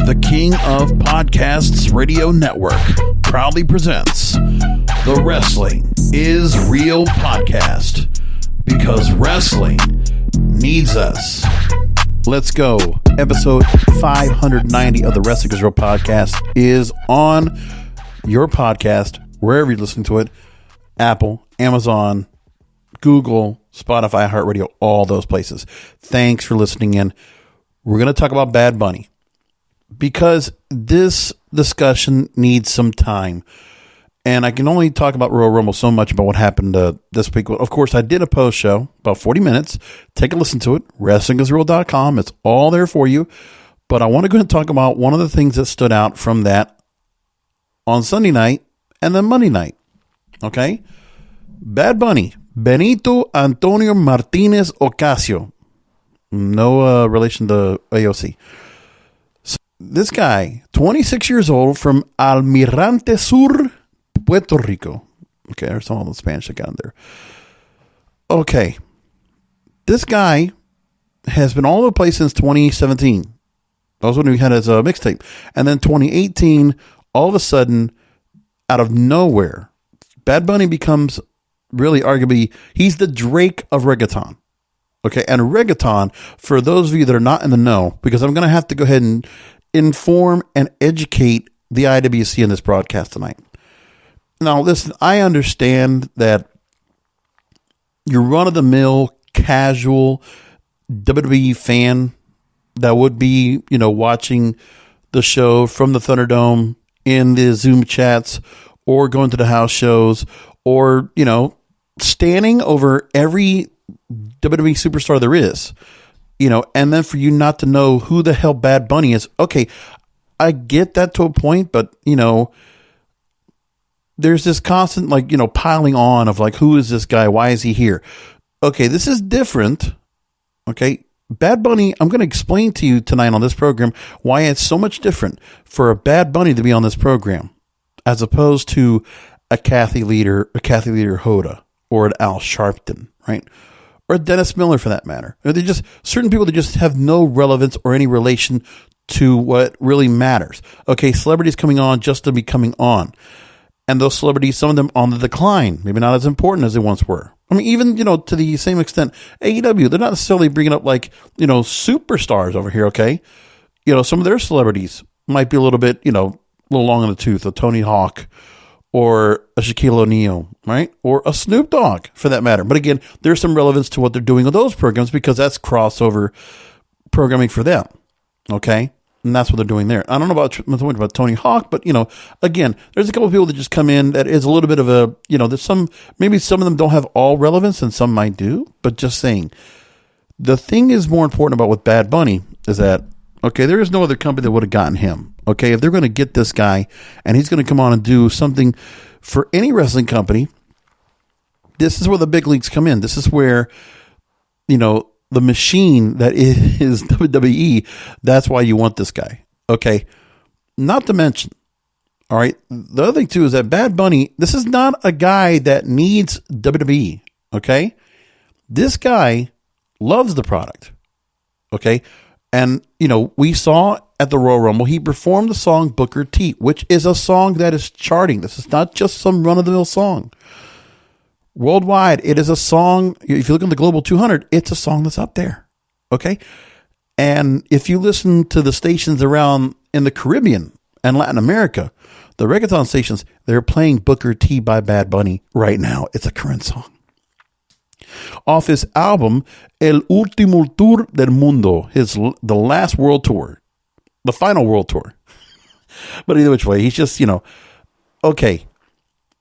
The King of Podcasts Radio Network proudly presents the Wrestling is Real podcast, because wrestling needs us. Let's go. Episode 590 of the Wrestling is Real podcast is on your podcast, wherever you're listening to it. Apple, Amazon, Google, Spotify, iHeartRadio, all those places. Thanks for listening in. We're going to talk about Bad Bunny, because this discussion needs some time. And I can only talk about Royal Rumble so much about what happened this week. Of course, I did a post show, about 40 minutes. Take a listen to it. WrestlingIsReal.com. It's all there for you. But I want to go ahead and talk about one of the things that stood out from that on Sunday night and then Monday night. Okay? Bad Bunny, Benito Antonio Martinez Ocasio. No relation to AOC. This guy, 26 years old, from Almirante Sur, Puerto Rico. Okay, there's all the Spanish I got in there. Okay. This guy has been all over the place since 2017. That was when he had his mixtape. And then 2018, all of a sudden, out of nowhere, Bad Bunny becomes really arguably, he's the Drake of reggaeton. Okay, and reggaeton, for those of you that are not in the know, because I'm going to have to go ahead and inform and educate the IWC in this broadcast tonight. Now, listen, I understand that your run-of-the-mill, casual WWE fan that would be, watching the show from the Thunderdome in the Zoom chats, or going to the house shows, or, standing over every WWE superstar there is, and then for you not to know who the hell Bad Bunny is. Okay, I get that to a point, but, there's this constant, piling on of, who is this guy? Why is he here? Okay, this is different. Okay, Bad Bunny, I'm going to explain to you tonight on this program why it's so much different for a Bad Bunny to be on this program as opposed to a Kathy Leader Hoda, or an Al Sharpton, right? Or a Dennis Miller, for that matter. They're just certain people that just have no relevance or any relation to what really matters. Okay, celebrities coming on just to be coming on. And those celebrities, some of them on the decline, maybe not as important as they once were. I mean, even, to the same extent, AEW, they're not necessarily bringing up superstars over here, okay? Some of their celebrities might be a little bit, a little long in the tooth, a Tony Hawk, or a Shaquille O'Neal, right? Or a Snoop Dogg, for that matter. But again, there's some relevance to what they're doing with those programs, because that's crossover programming for them, okay? And that's what they're doing there. I don't know about Tony Hawk, but, again, there's a couple of people that just come in that is a little bit of a, there's maybe some of them don't have all relevance and some might do, but just saying. The thing is more important about with Bad Bunny is that, okay, there is no other company that would have gotten him. Okay, if they're going to get this guy and he's going to come on and do something for any wrestling company, this is where the big leagues come in. This is where, the machine that is WWE, that's why you want this guy. Okay, not to mention, all right, the other thing too is that Bad Bunny, this is not a guy that needs WWE. Okay, this guy loves the product. Okay. And, we saw at the Royal Rumble, he performed the song Booker T, which is a song that is charting. This is not just some run-of-the-mill song. Worldwide, it is a song, if you look at the Global 200, it's a song that's up there. Okay? And if you listen to the stations around in the Caribbean and Latin America, the reggaeton stations, they're playing Booker T by Bad Bunny right now. It's a current song. Off his album, El Último Tour del Mundo, the last world tour, the final world tour. But either which way, he's just, okay.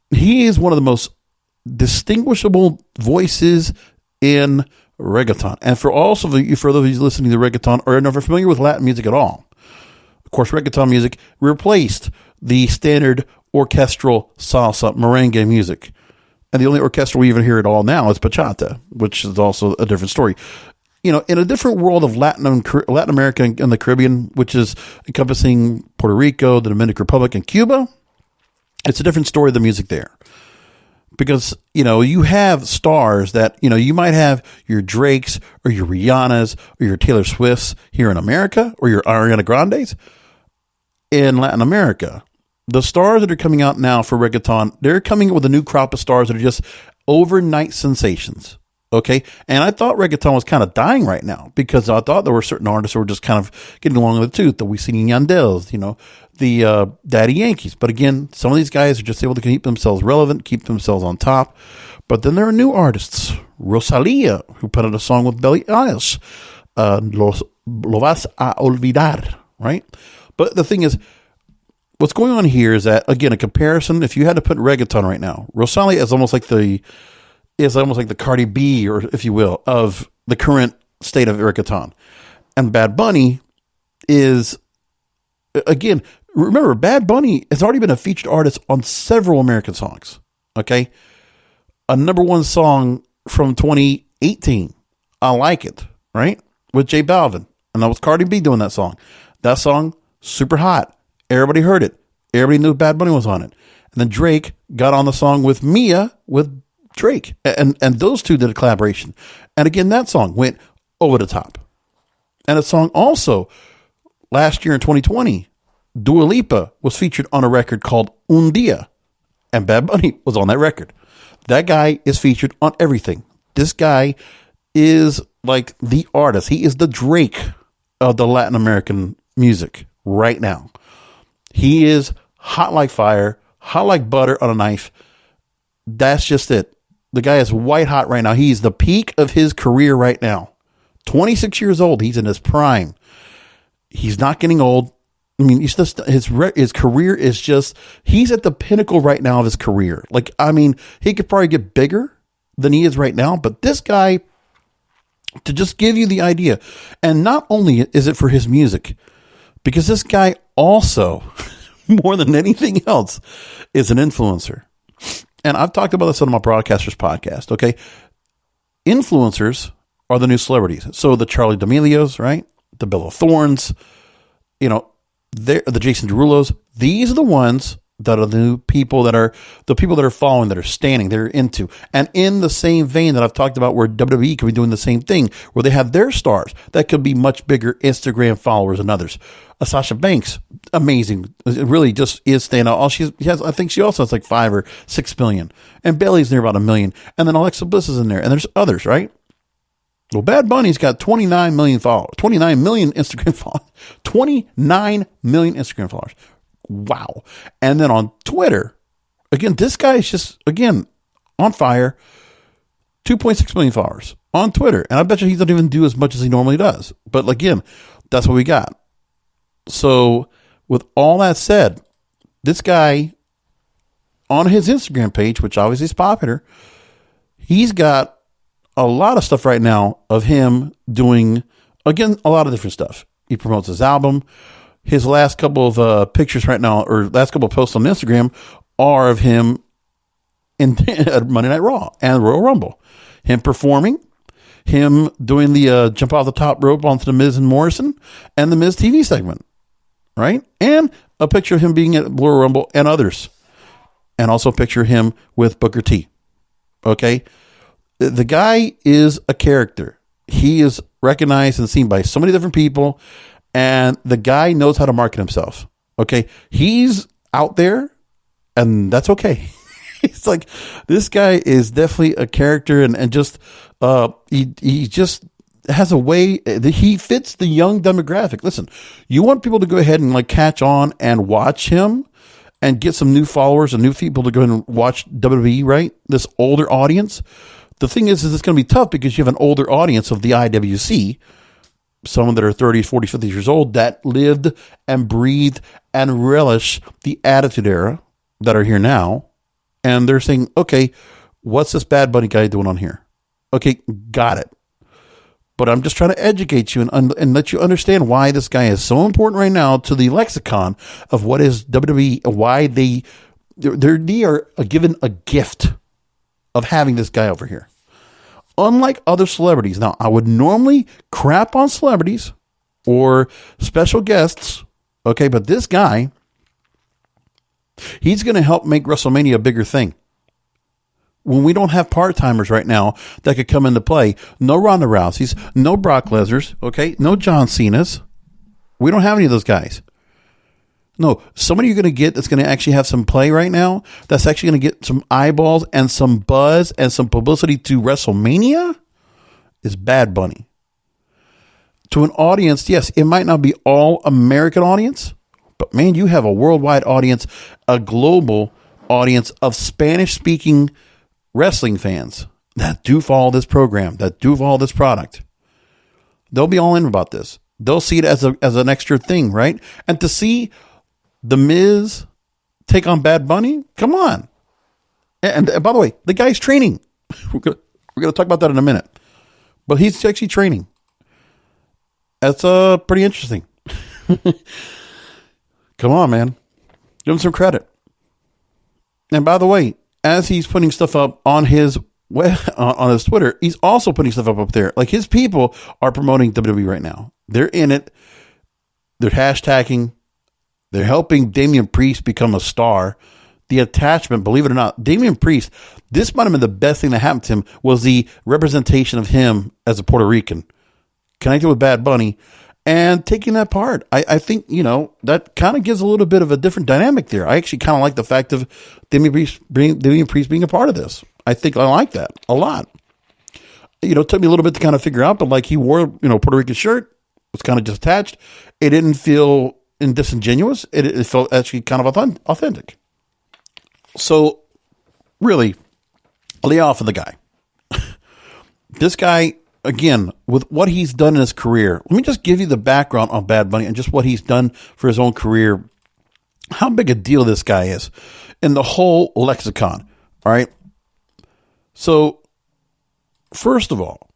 He is one of the most distinguishable voices in reggaeton. And for those of you listening to reggaeton or are never familiar with Latin music at all, of course, reggaeton music replaced the standard orchestral salsa merengue music. And the only orchestra we even hear at all now is bachata, which is also a different story. In a different world of Latin America and the Caribbean, which is encompassing Puerto Rico, the Dominican Republic, and Cuba, it's a different story of the music there. Because, you have stars that, you might have your Drakes or your Rihannas or your Taylor Swifts here in America or your Ariana Grandes. in Latin America. The stars that are coming out now for reggaeton, they're coming with a new crop of stars that are just overnight sensations. Okay. And I thought reggaeton was kind of dying right now because I thought there were certain artists who were just kind of getting along with the tooth. The Wisin and Yandels, the Daddy Yankees. But again, some of these guys are just able to keep themselves relevant, keep themselves on top. But then there are new artists. Rosalia, who put out a song with Billie Eilish. Lo vas a olvidar, right? But the thing is, what's going on here is that, again, a comparison, if you had to put reggaeton right now, Rosalia is almost like the Cardi B, or if you will, of the current state of reggaeton. And Bad Bunny is, again, remember, Bad Bunny has already been a featured artist on several American songs. Okay? A number one song from 2018, I Like It, right? With J Balvin. And that was Cardi B doing that song. That song, super hot. Everybody heard it. Everybody knew Bad Bunny was on it. And then Drake got on the song with Mia, with Drake, and those two did a collaboration. And again, that song went over the top. And a song also last year in 2020, Dua Lipa was featured on a record called Un Dia, and Bad Bunny was on that record. That guy is featured on everything. This guy is like the artist. He is the Drake of the Latin American music right now. He is hot like fire, hot like butter on a knife. That's just it. The guy is white hot right now. He's the peak of his career right now. 26 years old. He's in his prime. He's not getting old. I mean, he's just, his career is just, he's at the pinnacle right now of his career. Like, I mean, he could probably get bigger than he is right now, but this guy, to just give you the idea, and not only is it for his music, because this guy also, more than anything else, is an influencer. And I've talked about this on my Broadcasters podcast, okay? Influencers are the new celebrities. So the Charlie D'Amelios, right? The Bella Thornes, the Jason Derulos. These are the ones that are the new people that are following, that are standing, they're into. And in the same vein that I've talked about where WWE could be doing the same thing, where they have their stars that could be much bigger Instagram followers than others. Sasha Banks, amazing. It really just is staying out. I think she also has like 5 or 6 million. And Bailey's near about 1 million. And then Alexa Bliss is in there. And there's others, right? Well, Bad Bunny's got 29 million followers. 29 million Instagram followers. 29 million Instagram followers. Wow. And then on Twitter, again, this guy is just, again, on fire. 2.6 million followers on Twitter. And I bet you he doesn't even do as much as he normally does. But again, that's what we got. So with all that said, this guy on his Instagram page, which obviously is popular, he's got a lot of stuff right now of him doing, again, a lot of different stuff. He promotes his album. His last couple of pictures right now, or last couple of posts on Instagram, are of him in Monday Night Raw and Royal Rumble. Him performing, him doing the jump off the top rope onto the Miz and Morrison, and the Miz TV segment, right? And a picture of him being at Royal Rumble and others. And also a picture of him with Booker T. Okay? The guy is a character. He is recognized and seen by so many different people, and the guy knows how to market himself. Okay? He's out there, and that's okay. It's like, this guy is definitely a character, and just, he just has a way that he fits the young demographic. Listen, you want people to go ahead and like catch on and watch him and get some new followers and new people to go ahead and watch WWE, right? This older audience. The thing is it's going to be tough because you have an older audience of the IWC, someone that are 30s, 40s, 50s years old that lived and breathed and relish the Attitude Era that are here now. And they're saying, okay, what's this Bad Bunny guy doing on here? Okay, got it. But I'm just trying to educate you and let you understand why this guy is so important right now to the lexicon of what is WWE, why they are given a gift of having this guy over here. Unlike other celebrities. Now, I would normally crap on celebrities or special guests, okay, but this guy, he's going to help make WrestleMania a bigger thing. When we don't have part-timers right now that could come into play, no Ronda Rouseys, no Brock Lesnar's, okay, no John Cena's. We don't have any of those guys. No, somebody you're going to get that's going to actually have some play right now, that's actually going to get some eyeballs and some buzz and some publicity to WrestleMania is Bad Bunny. To an audience, yes, it might not be all American audience, but man, you have a worldwide audience, a global audience of Spanish-speaking wrestling fans that do follow this program, that do follow this product. They'll be all in about this. They'll see it as an extra thing, right? And to see The Miz take on Bad Bunny, come on. And by the way, the guy's training. We're going to talk about that in a minute. But he's actually training. That's pretty interesting. Come on, man. Give him some credit. And by the way, as he's putting stuff up on his on his Twitter, he's also putting stuff up there. Like, his people are promoting WWE right now. They're in it. They're hashtagging. They're helping Damian Priest become a star. The attachment, believe it or not, Damian Priest, this might have been the best thing that happened to him, was the representation of him as a Puerto Rican, connected with Bad Bunny, and taking that part. I think, that kind of gives a little bit of a different dynamic there. I actually kind of like the fact of Damian Priest being a part of this. I think I like that a lot. It took me a little bit to kind of figure out, but like, he wore, Puerto Rican shirt, was kind of just attached. It didn't feel disingenuous. It felt actually kind of authentic. So really, lay off of the guy. This guy, again, with what he's done in his career, let me just give you the background on Bad Bunny and just what he's done for his own career, how big a deal this guy is in the whole lexicon. All right. So, first of all,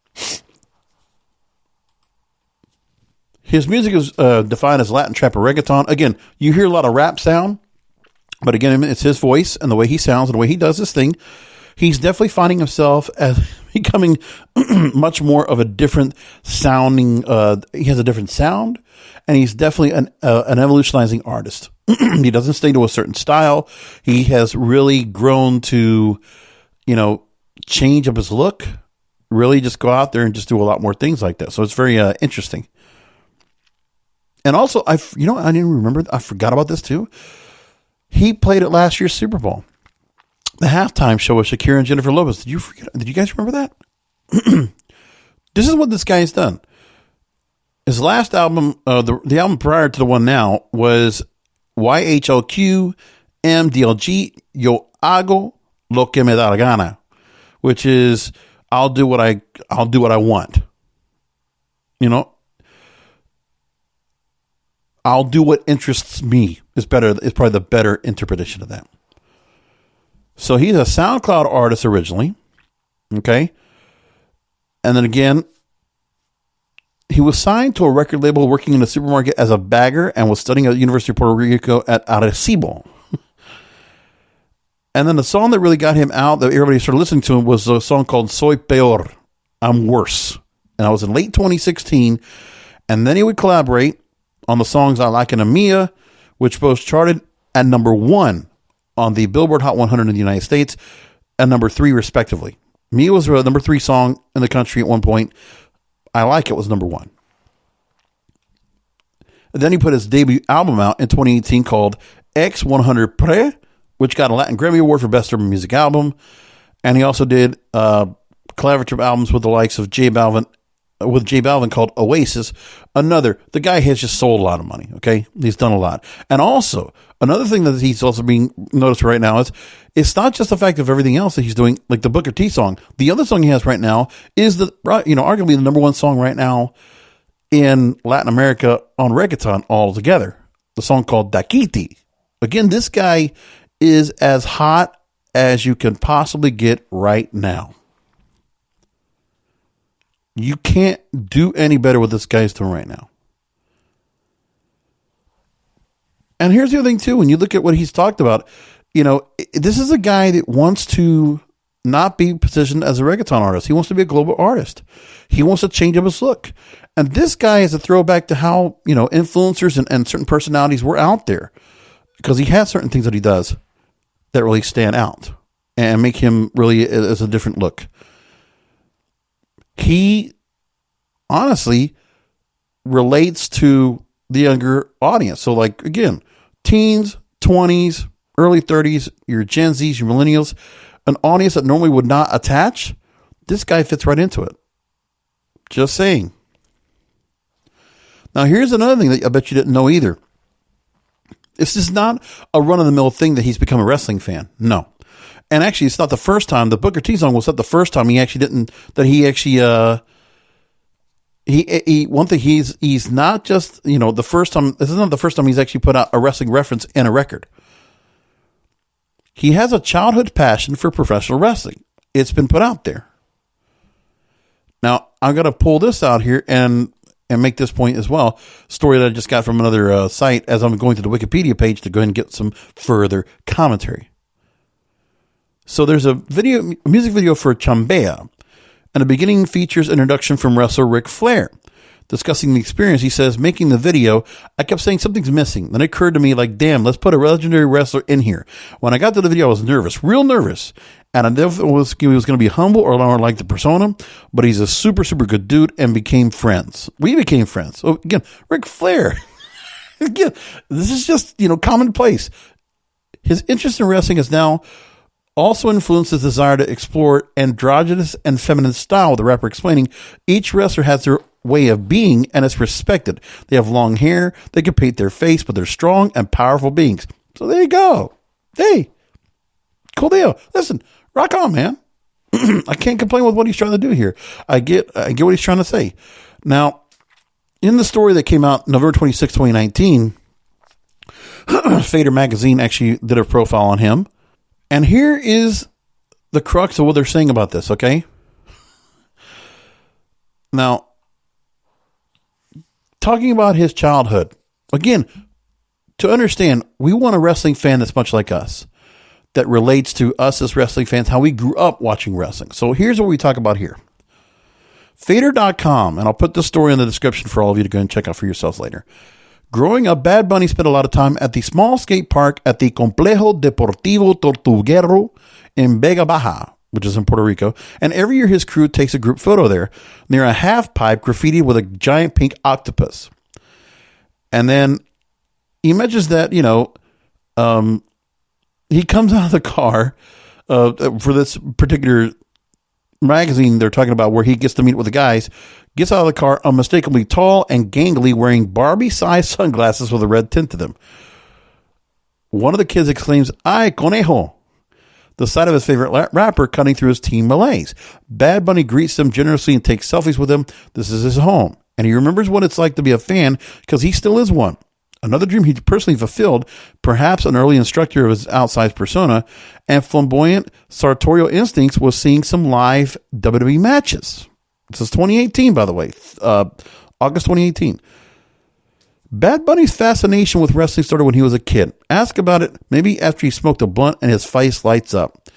his music is defined as Latin trap or reggaeton. Again, you hear a lot of rap sound, but again, it's his voice and the way he sounds and the way he does his thing. He's definitely finding himself as becoming much more of a different sounding. He has a different sound, and he's definitely an evolutionizing artist. He doesn't stay to a certain style. He has really grown to, change up his look, really just go out there and just do a lot more things like that. So it's very interesting. And also, I didn't remember. I forgot about this too. He played at last year's Super Bowl, the halftime show with Shakira and Jennifer Lopez. Did you guys remember that? This is what this guy's done. His last album, the album prior to the one now, was YHLQ MDLG Yo Hago Lo Que Me Da La Gana, which is I'll do what I want. I'll do what interests me is probably the better interpretation of that. So he's a SoundCloud artist originally. Okay. And then again, he was signed to a record label working in a supermarket as a bagger and was studying at the University of Puerto Rico at Arecibo. And then the song that really got him out, that everybody started listening to him, was a song called Soy Peor, I'm Worse. And that was in late 2016. And then he would collaborate on the songs I Like and Amia, which both charted at number 1 on the Billboard Hot 100 in the United States and number 3 respectively. Mia was the number 3 song in the country at one point. I Like It was number 1. And then he put his debut album out in 2018 called X100 Pre, which got a Latin Grammy Award for Best Urban Music Album. And he also did collaborative albums with the likes of J Balvin called Oasis. The guy has just sold a lot of money. Okay. He's done a lot. And also another thing that he's also being noticed right now is it's not just the fact of everything else that he's doing, like the Booker T song. The other song he has right now is arguably the number 1 song right now in Latin America on reggaeton altogether. The song called Daquiti. Again, this guy is as hot as you can possibly get right now. You can't do any better what this guy's doing right now. And here's the other thing too, when you look at what he's talked about, this is a guy that wants to not be positioned as a reggaeton artist. He wants to be a global artist. He wants to change up his look. And this guy is a throwback to how, influencers and certain personalities were out there, because he has certain things that he does that really stand out and make him really as a different look. He honestly relates to the younger audience. So, like, again, teens, 20s, early 30s, your Gen Zs, your millennials, an audience that normally would not attach, this guy fits right into it. Just saying. Now, here's another thing that I bet you didn't know either. This is not a run-of-the-mill thing that he's become a wrestling fan. No. And actually, it's not the first time. The Booker T song was not the first time he actually didn't, that he actually, one thing, he's not just, the first time, this is not the first time he's actually put out a wrestling reference in a record. He has a childhood passion for professional wrestling. It's been put out there. Now, I'm going to pull this out here and make this point as well. Story that I just got from another site as I'm going to the Wikipedia page to go ahead and get some further commentary. So there's a music video for Chambea, and the beginning features introduction from wrestler Ric Flair. Discussing the experience, he says, making the video, I kept saying something's missing. Then it occurred to me like, damn, let's put a legendary wrestler in here. When I got to the video, I was nervous, real nervous. And I definitely was he was going to be humble or like the persona, but he's a super, super good dude and became friends. We became friends. So again, Ric Flair. Again, this is just, commonplace. His interest in wrestling is now also influenced his desire to explore androgynous and feminine style, with the rapper explaining, each wrestler has their way of being and it's respected. They have long hair, they can paint their face, but they're strong and powerful beings. So there you go. Hey, cool deal. Listen, rock on, man. I can't complain with what he's trying to do here. I get what he's trying to say. Now, in the story that came out November 26, 2019, Fader Magazine actually did a profile on him. And here is the crux of what they're saying about this, okay? Now, talking about his childhood, again, to understand, we want a wrestling fan that's much like us, that relates to us as wrestling fans, how we grew up watching wrestling. So here's what we talk about here. Fader.com, and I'll put this story in the description for all of you to go and check out for yourselves later. Growing up, Bad Bunny spent a lot of time at the small skate park at the Complejo Deportivo Tortuguero in Vega Baja, which is in Puerto Rico. And every year his crew takes a group photo there near a half pipe graffitied with a giant pink octopus. And then he mentions that, he comes out of the car for this particular magazine they're talking about where he gets to meet with the guys, gets out of the car unmistakably tall and gangly, wearing Barbie-sized sunglasses with a red tint to them. One of the kids exclaims, "Ay, conejo," the sight of his favorite rapper cutting through his team malaise. Bad Bunny greets them generously and takes selfies with them. This is his home, and he remembers what it's like to be a fan because he still is one. Another dream he personally fulfilled, perhaps an early instructor of his outsized persona and flamboyant sartorial instincts, was seeing some live WWE matches. This is 2018, by the way, August 2018. Bad Bunny's fascination with wrestling started when he was a kid. Ask about it maybe after he smoked a blunt and his face lights up.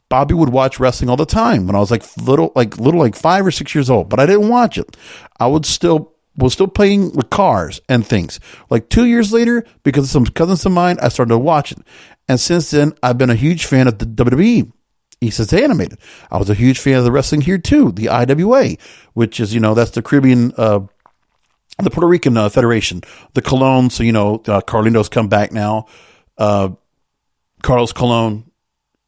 Bobby would watch wrestling all the time when I was like 5 or 6 years old, but I didn't watch it. I was still playing with cars and things. Like 2 years later, because of some cousins of mine, I started to watch it. And since then, I've been a huge fan of the WWE. He says animated. I was a huge fan of the wrestling here too, the IWA, which is, that's the Caribbean, the Puerto Rican Federation, the Colon. So, Carlito's come back now. Carlos Colon,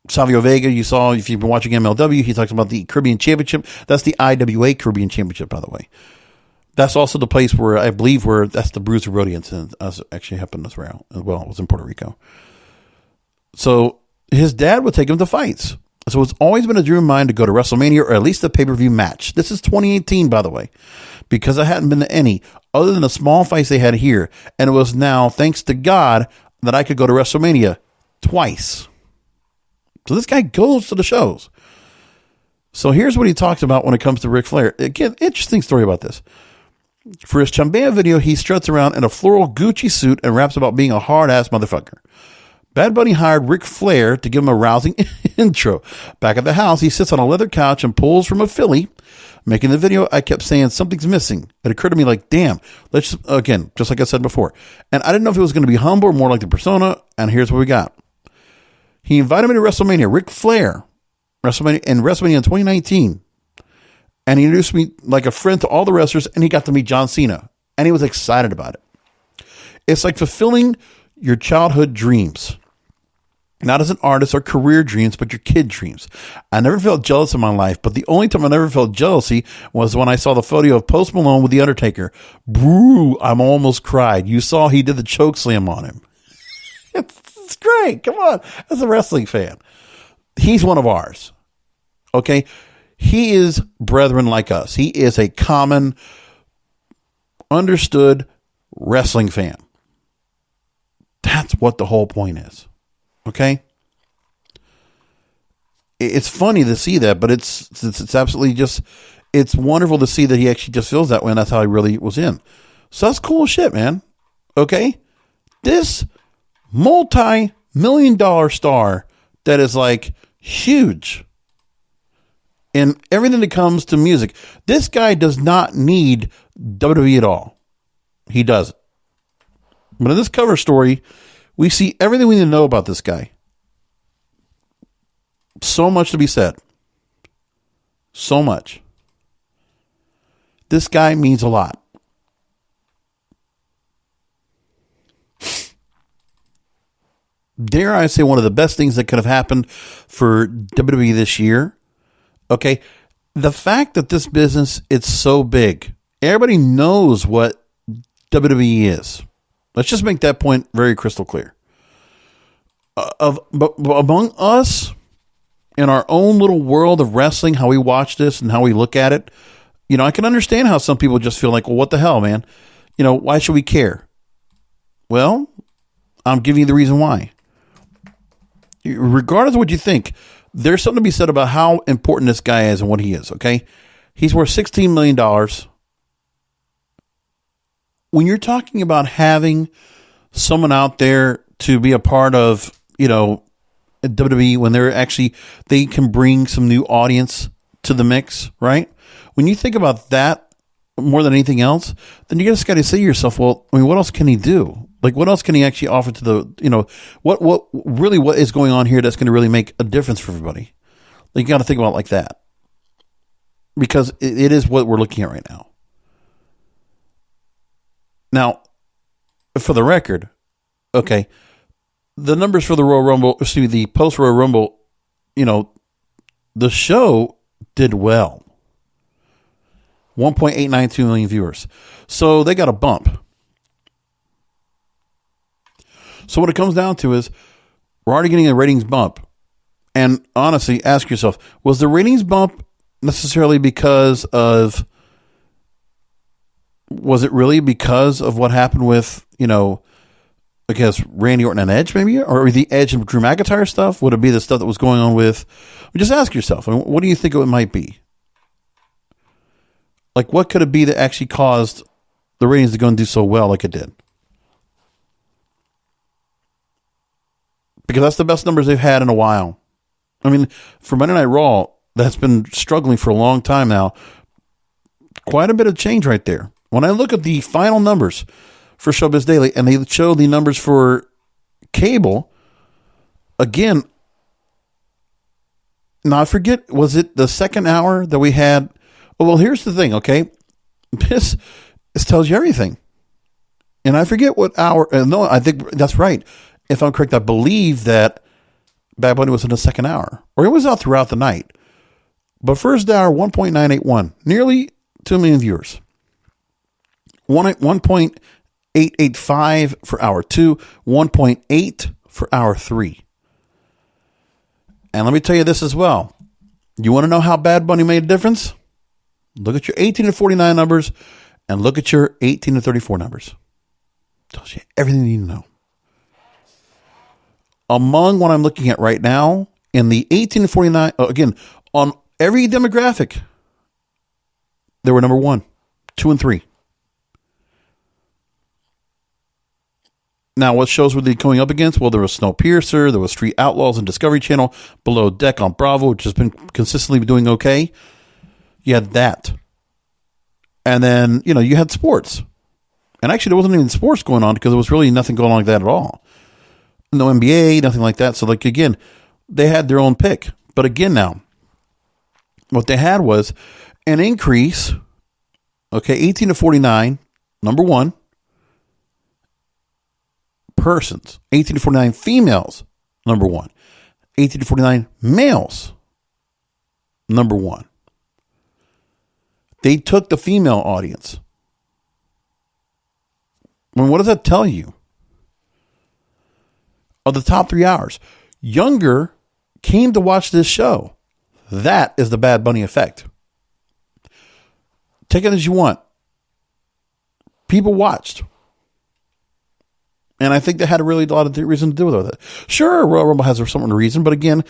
Savio Vega, you saw, if you've been watching MLW, he talks about the Caribbean Championship. That's the IWA Caribbean Championship, by the way. That's also the place where I believe that's the Bruiser Road incident actually happened as well. It was in Puerto Rico. So his dad would take him to fights. So it's always been a dream of mine to go to WrestleMania or at least a pay-per-view match. This is 2018, by the way, because I hadn't been to any other than the small fights they had here. And it was now, thanks to God, that I could go to WrestleMania twice. So this guy goes to the shows. So here's what he talks about when it comes to Ric Flair. Again, interesting story about this. For his Chambea video, he struts around in a floral Gucci suit and raps about being a hard-ass motherfucker. Bad Bunny hired Ric Flair to give him a rousing intro. Back at the house, he sits on a leather couch and pulls from a Philly. Making the video, I kept saying something's missing. It occurred to me like, damn, again, just like I said before. And I didn't know if it was going to be humble or more like the persona, and here's what we got. He invited me to WrestleMania, Ric Flair, WrestleMania in 2019. And he introduced me like a friend to all the wrestlers, and he got to meet John Cena. And he was excited about it. It's like fulfilling your childhood dreams. Not as an artist or career dreams, but your kid dreams. I never felt jealous in my life, but the only time I never felt jealousy was when I saw the photo of Post Malone with The Undertaker. Boo, I almost cried. You saw he did the choke slam on him. It's great. Come on. As a wrestling fan. He's one of ours. Okay? He is brethren like us. He is a common, understood wrestling fan. That's what the whole point is. Okay? It's funny to see that, but it's absolutely just, it's wonderful to see that he actually just feels that way, and that's how he really was in. So that's cool shit, man. Okay? This multi-million-dollar star that is like huge in everything that comes to music. This guy does not need WWE at all. He doesn't. But in this cover story, we see everything we need to know about this guy. So much to be said. So much. This guy means a lot. Dare I say one of the best things that could have happened for WWE this year. Okay. The fact that this business, it's so big. Everybody knows what WWE is. Let's just make that point very crystal clear. But among us, in our own little world of wrestling, how we watch this and how we look at it, I can understand how some people just feel like, well, what the hell, man? Why should we care? Well, I'm giving you the reason why. Regardless of what you think, there's something to be said about how important this guy is and what he is, okay? He's worth $16 million. When you're talking about having someone out there to be a part of, WWE, when they can bring some new audience to the mix, right? When you think about that more than anything else, then you just got to say to yourself, well, what else can he do? Like, what else can he actually offer to the, what is going on here that's going to really make a difference for everybody? Like, you got to think about it like that. Because it is what we're looking at right now. Now, for the record, okay, the numbers for the Royal Rumble, the post-Royal Rumble, the show did well. 1.892 million viewers. So they got a bump. So what it comes down to is we're already getting a ratings bump. And honestly, ask yourself, was the ratings bump necessarily because of, was it really because of what happened with, I guess Randy Orton and Edge maybe? Or the Edge and Drew McIntyre stuff? Would it be the stuff that was going on with, just ask yourself, what do you think it might be? Like, what could it be that actually caused the ratings to go and do so well like it did? Because that's the best numbers they've had in a while. I mean, for Monday Night Raw, that's been struggling for a long time now. Quite a bit of change right there. When I look at the final numbers for Showbiz Daily, and they show the numbers for cable, again, now I forget, was it the second hour that we had? Oh, well, here's the thing, okay? This tells you everything. And I forget what hour. No, I think that's right. If I'm correct, I believe that Bad Bunny was in the second hour. Or it was out throughout the night. But first hour, 1.981. Nearly 2 million viewers. 1.885 for hour 2. 1.8 for hour 3. And let me tell you this as well. You want to know how Bad Bunny made a difference? Look at your 18 to 49 numbers and look at your 18 to 34 numbers. Tells you everything you need to know. Among what I'm looking at right now, in the 18 to 49, again, on every demographic, they were number 1, 2, and 3. Now, what shows were they going up against? Well, there was Snowpiercer, there was Street Outlaws and Discovery Channel, Below Deck on Bravo, which has been consistently doing okay. You had that. And then, you had sports. And actually, there wasn't even sports going on because there was really nothing going on like that at all. No NBA, nothing like that. So, again, they had their own pick. But again, now, what they had was an increase, 18 to 49, number 1. persons. 18 to 49 females, number one. 18 to 49 males, number one. They took the female audience. I mean, what does that tell you? Of the top 3 hours, younger came to watch this show. That is the Bad Bunny effect. Take it as you want. People watched. And I think that had a really lot of reason to do with it. Sure, Royal Rumble has some reason, but again,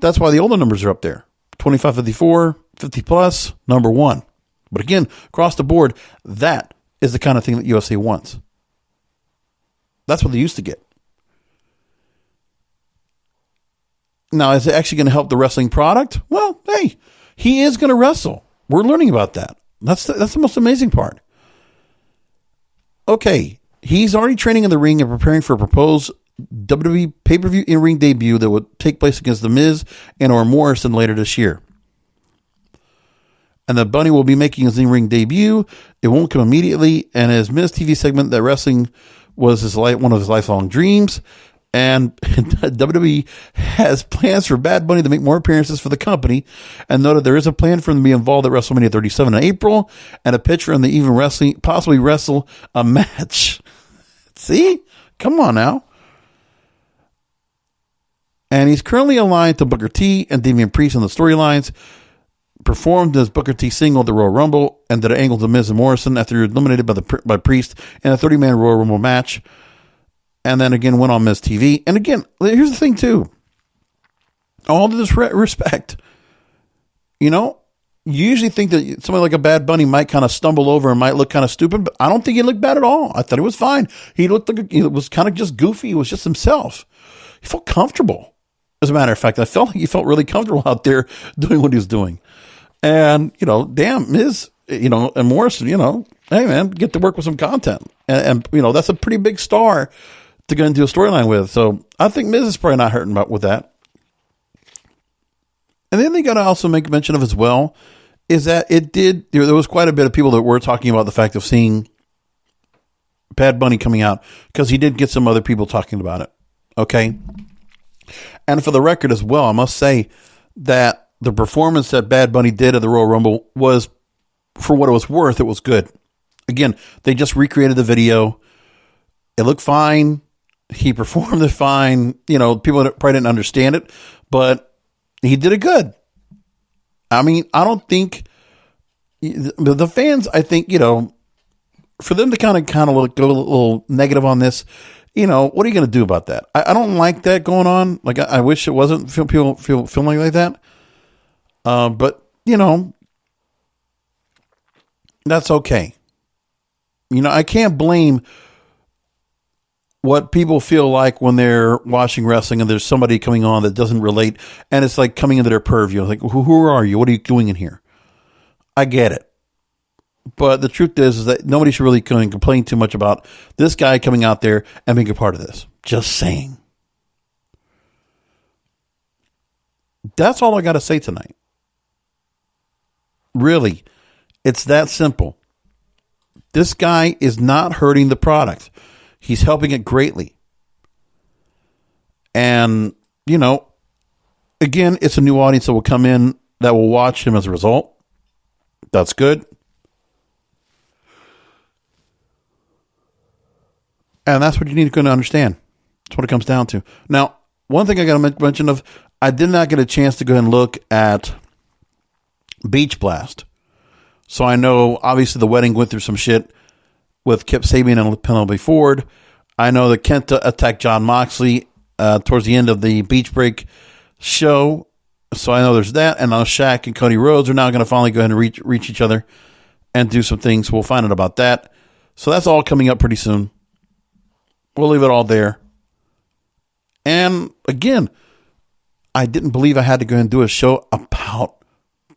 that's why the older numbers are up there. 25, 54, 50 plus, number one. But again, across the board, that is the kind of thing that USA wants. That's what they used to get. Now, is it actually going to help the wrestling product? Well, hey, he is going to wrestle. We're learning about that. That's the most amazing part. Okay, he's already training in the ring and preparing for a proposed WWE pay-per-view in-ring debut that would take place against The Miz and or Morrison later this year. And the Bunny will be making his in-ring debut. It won't come immediately. And his Miz TV segment that wrestling was one of his lifelong dreams. And WWE has plans for Bad Bunny to make more appearances for the company, and noted there is a plan for him to be involved at WrestleMania 37 in April, and a pitch for him to even possibly wrestle a match. See? Come on now. And he's currently aligned to Booker T and Damian Priest on the storylines. Performed as Booker T single at the Royal Rumble, and did an angle to Miz and Morrison after he was eliminated by Priest in a 30-man Royal Rumble match. And then again went on Miz TV. And again, here's the thing too. All due respect, you usually think that somebody like a Bad Bunny might kind of stumble over and might look kind of stupid, but I don't think he looked bad at all. I thought he was fine. He looked like he was kind of just goofy. He was just himself. He felt comfortable. As a matter of fact, I felt like he felt really comfortable out there doing what he was doing. And, damn, Miz, and Morrison, hey man, get to work with some content. And that's a pretty big star to go into a storyline with. So I think Miz is probably not hurting with that. And then they got to also make mention of as well is that there was quite a bit of people that were talking about the fact of seeing Bad Bunny coming out, because he did get some other people talking about it. Okay. And for the record as well, I must say that the performance that Bad Bunny did at the Royal Rumble was, for what it was worth, it was good. Again, they just recreated the video. It looked fine. He performed it fine. People probably didn't understand it, but he did it good. I mean, I don't think the fans, I think, for them to kind of go a little negative on this, what are you going to do about that? I don't like that going on. Like, I wish it wasn't people feeling like that. But, that's okay. I can't blame what people feel like when they're watching wrestling and there's somebody coming on that doesn't relate, and it's like coming into their purview. Like, who are you? What are you doing in here? I get it. But the truth is that nobody should really complain too much about this guy coming out there and being a part of this. Just saying. That's all I got to say tonight. Really, it's that simple. This guy is not hurting the product. He's helping it greatly. And, again, it's a new audience that will come in that will watch him as a result. That's good. And that's what you need to understand. That's what it comes down to. Now, one thing I got to mention of, I did not get a chance to go ahead and look at Beach Blast. So I know, obviously, the wedding went through some shit with Kip Sabian and Penelope Ford. I know that Kenta attacked Jon Moxley towards the end of the Beach Break show. So I know there's that. And now Shaq and Cody Rhodes are now going to finally go ahead and reach each other and do some things. We'll find out about that. So that's all coming up pretty soon. We'll leave it all there. And again, I didn't believe I had to go and do a show about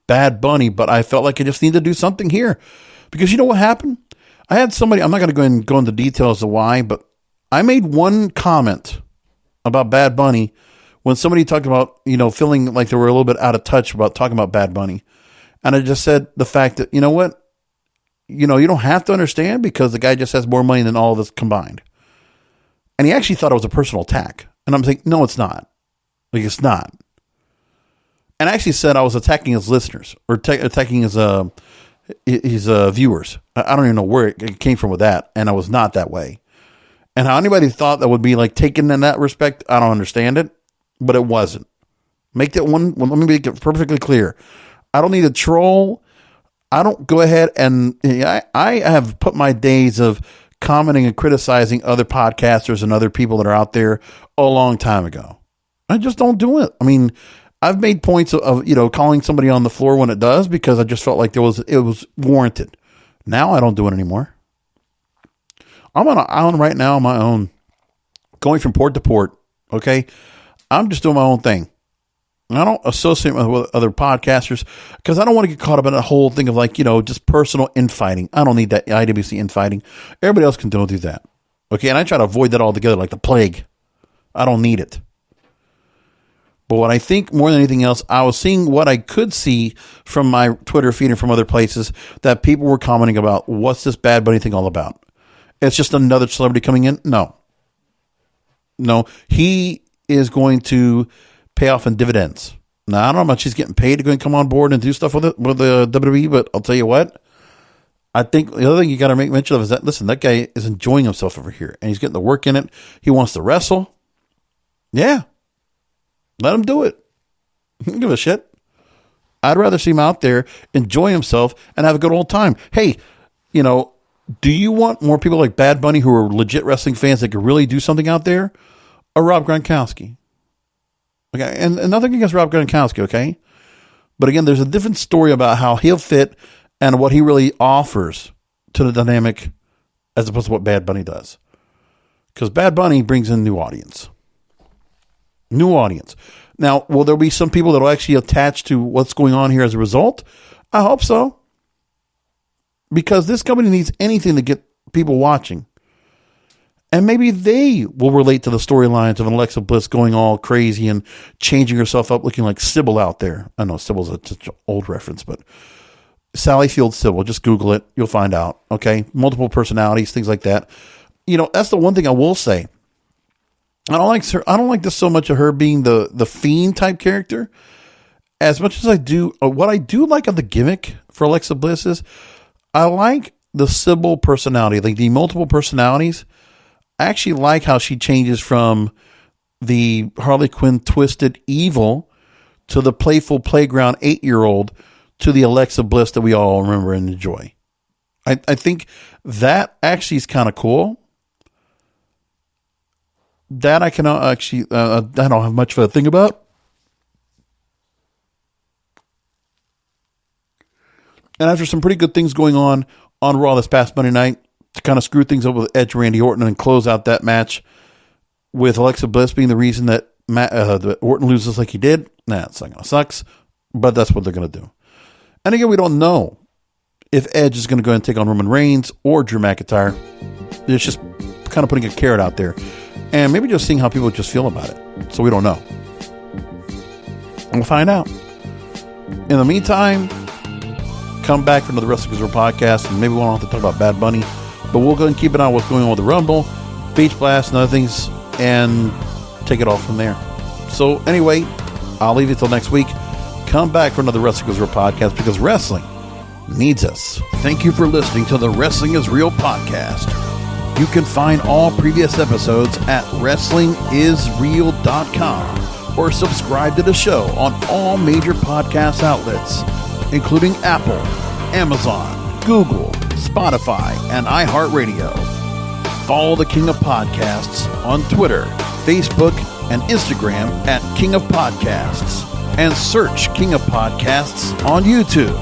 Bad Bunny, but I felt like I just needed to do something here. Because you know what happened? I had somebody, I'm not going to go into details of why, but I made one comment about Bad Bunny when somebody talked about, feeling like they were a little bit out of touch about talking about Bad Bunny. And I just said the fact that, you know what? You don't have to understand because the guy just has more money than all of us combined. And he actually thought it was a personal attack. And I'm thinking, no, it's not. Like, it's not. And I actually said I was attacking his listeners or attacking his viewers. I don't even know where it came from with that. And I was not that way. And how anybody thought that would be like taken in that respect, I don't understand it. But it wasn't. Let me make it perfectly clear. I don't need to troll. I don't go ahead and I have put my days of commenting and criticizing other podcasters and other people that are out there a long time ago. I just don't do it. I mean, I've made points of calling somebody on the floor when it does because I just felt like it was warranted. Now I don't do it anymore. I'm on an island right now on my own, going from port to port. Okay, I'm just doing my own thing. I don't associate with other podcasters because I don't want to get caught up in a whole thing of just personal infighting. I don't need that IWC infighting. Everybody else can do that. Okay. And I try to avoid that altogether like the plague. I don't need it. But what I think more than anything else, I was seeing what I could see from my Twitter feed and from other places that people were commenting about what's this Bad Bunny thing all about? It's just another celebrity coming in? No, he is going to pay off in dividends. Now, I don't know how much he's getting paid to go and come on board and do stuff with the WWE, but I'll tell you what, I think the other thing you got to make mention of is that, listen, that guy is enjoying himself over here and he's getting the work in it. He wants to wrestle. Yeah. Let him do it. He don't give a shit. I'd rather see him out there enjoy himself and have a good old time. Hey, do you want more people like Bad Bunny who are legit wrestling fans that could really do something out there? Or Rob Gronkowski? Okay, and nothing against Rob Gronkowski, okay? But again, there's a different story about how he'll fit and what he really offers to the dynamic as opposed to what Bad Bunny does. Because Bad Bunny brings in new audience. New audience. Now, will there be some people that will actually attach to what's going on here as a result? I hope so. Because this company needs anything to get people watching. And maybe they will relate to the storylines of Alexa Bliss going all crazy and changing herself up, looking like Sybil out there. I know Sybil's such an old reference, but Sally Field Sybil, just Google it. You'll find out. Okay. Multiple personalities, things like that. That's the one thing I will say. I don't like her. I don't like this so much of her being the fiend type character as much as I do. What I do like of the gimmick for Alexa Bliss is I like the Sybil personality, like the multiple personalities. I actually like how she changes from the Harley Quinn twisted evil to the playful playground 8-year-old to the Alexa Bliss that we all remember and enjoy. I think that actually is kind of cool. That I can actually, I don't have much of a thing about. And after some pretty good things going on Raw this past Monday night, to kind of screw things up with Edge, Randy Orton, and close out that match with Alexa Bliss being the reason that Orton loses like he did. It's not going to sucks, but that's what they're going to do. And again, we don't know if Edge is going to go and take on Roman Reigns or Drew McIntyre. It's just kind of putting a carrot out there and maybe just seeing how people just feel about it. So we don't know. And we'll find out. In the meantime, come back for another Wrestling Gazoo podcast, and maybe we won't have to talk about Bad Bunny. But we'll go and keep an eye on what's going on with the Rumble, Beach Blast, and other things, and take it off from there. So anyway, I'll leave you till next week. Come back for another Wrestling Is Real podcast because wrestling needs us. Thank you for listening to the Wrestling Is Real podcast. You can find all previous episodes at WrestlingIsReal.com or subscribe to the show on all major podcast outlets, including Apple, Amazon, Google, Spotify, and iHeartRadio. Follow the King of Podcasts on Twitter, Facebook, and Instagram at King of Podcasts, and search King of Podcasts on YouTube,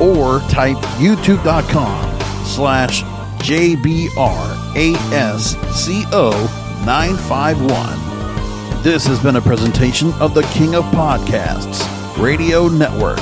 or type youtube.com/JBRASCO951. This has been a presentation of the King of Podcasts Radio Network.